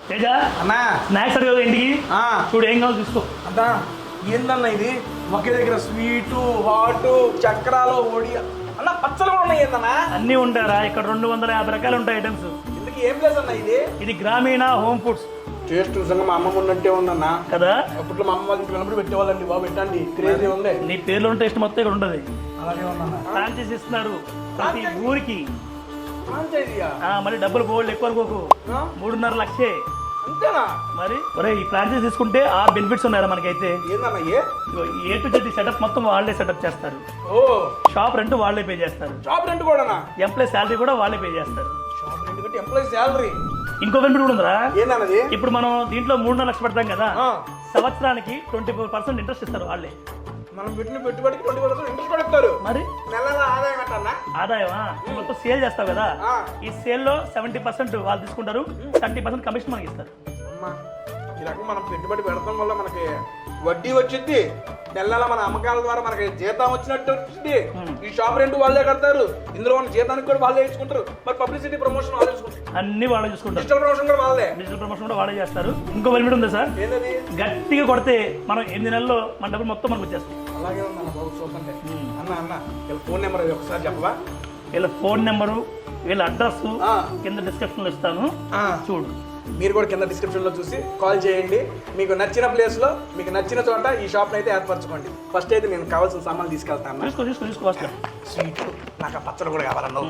తేజ అన్నా స్నాక్స్ అడిగా ఇంటికి చూడు ఏం కావాలి చూసుకో. అన్నా ఏందన్నా ఇది ఒకే దగ్గర స్వీటు హాటు చక్రాలు ఓడి అన్న పచ్చలు కూడా ఉన్నాయి ఏందన్నా? అన్నీ ఉంటారా ఇక్కడ 250 రకాలు ఉంటాయి ఐటమ్స్. ఇందుకు ఏం ప్లేస్ అన్న ఇది? ఇది గ్రామీణ హోమ్ ఫుడ్స్. టేస్ట్ నిజంగా మా అమ్మమ్మ ఉన్నట్టే ఉందన్నా కదా. అప్పట్లో మా అమ్మ వాళ్ళకి వెళ్ళినప్పుడు పెట్టేవాళ్ళండి బాబు పెట్టండి క్రేజీ ఉంది. నీ పేర్లో టేస్ట్ మొత్తం ఇక్కడ ఉంటుంది. అలాగే ఉందన్నా. ఫ్రాంచైజ్ ఇస్తున్నారు ప్రతి ఊరికి. ఫ్రాంచైజీయా? మరి డబ్బులు బోల్డ్ ఎక్కువ అనుకోకు, 3.5 లక్షే అంతేనా? మరి ఒరే ఈ ఫ్రాంచైజ్ తీసుకుంటే ఆ బెనిఫిట్స్ ఉన్నారా మనకైతే. ఏందన్నా ఏ టు జెడ్ సెటప్ మొత్తం వాళ్ళే సెటప్ చేస్తారు. ఓ షాప్ రెంట్ వాళ్ళే పే చేస్తారు. షాప్ రెంట్ కూడానా? ఎంప్లాయ్ శాలరీ కూడా వాళ్ళే పే చేస్తారు. షాప్ రెంట్ కంటే ఎంప్లాయీ శాలరీ. ఇంకో బెనిఫిట్ కూడా ఉందా? ఏందన్నది? ఇప్పుడు మనం దీంట్లో 3.5 లక్షలు పెడతాం కదా, సంవత్సరానికి 24% ఇంట్రెస్ట్ ఇస్తారు వాళ్ళే. మనం పెట్టిన పెట్టుబడికి 20% ఇంట్రెస్ట్ కూడా ఇస్తారు. మరి నెల ఆదాయం ఎట్టన్నా? ఆదాయమా మొత్తం సేల్ చేస్తావు కదా, ఈ సేల్ లో 70% వాళ్ళు తీసుకుంటారు, 30% కమిషన్ మనకి ఇస్తారు. అమ్మా ఈ రకం మనం పెట్టుబడి పెడతాం వల్ల మనకి వడ్డీ వచ్చింది, నెల మన అమ్మకాల ద్వారా మనకి జీతం వచ్చినట్టు వచ్చింది. ఈ షాప్ రెంట్ వాళ్ళే కడతారు, ఇందులో మన జీతానికి కూడా వాళ్ళే ఇచ్చుకుంటారు. మరి పబ్లిసిటీ ప్రమోషన్ వాళ్ళే చూసుకుంటారు, అన్ని వాళ్ళే చూసుకుంటారు. డిజిటల్ ప్రమోషన్ కూడా వాళ్ళే. డిజిటల్ ప్రమోషన్ కూడా వాళ్ళే చేస్తారు. ఇంకో బెనిఫిట్ ఉంది సార్, ఏంటది? గట్టిగా కొడితే మనం 8 నెలల్లో మన డబ్బులు మొత్తం మనకు వచ్చేస్తాం. అలాగే ఉందన్న బాబు చూస్తుంటే. అన్న వీళ్ళ ఫోన్ నెంబర్ ఒకసారి చెప్పవా? వీళ్ళ ఫోన్ నెంబరు, వీళ్ళ అడ్రస్ కింద డిస్క్రిప్షన్ లో ఇస్తాను, చూడు. మీరు కూడా కింద డిస్క్రిప్షన్లో చూసి కాల్ చేయండి. మీకు నచ్చిన ప్లేస్లో మీకు నచ్చిన చోట ఈ షాప్ని అయితే ఏర్పరచుకోండి. ఫస్ట్ అయితే నేను కావాల్సిన సామాన్లు తీసుకెళ్తాను. తీసుకో స్వీట్ నాకు ఆ పచ్చడి కూడా కావాలన్నా.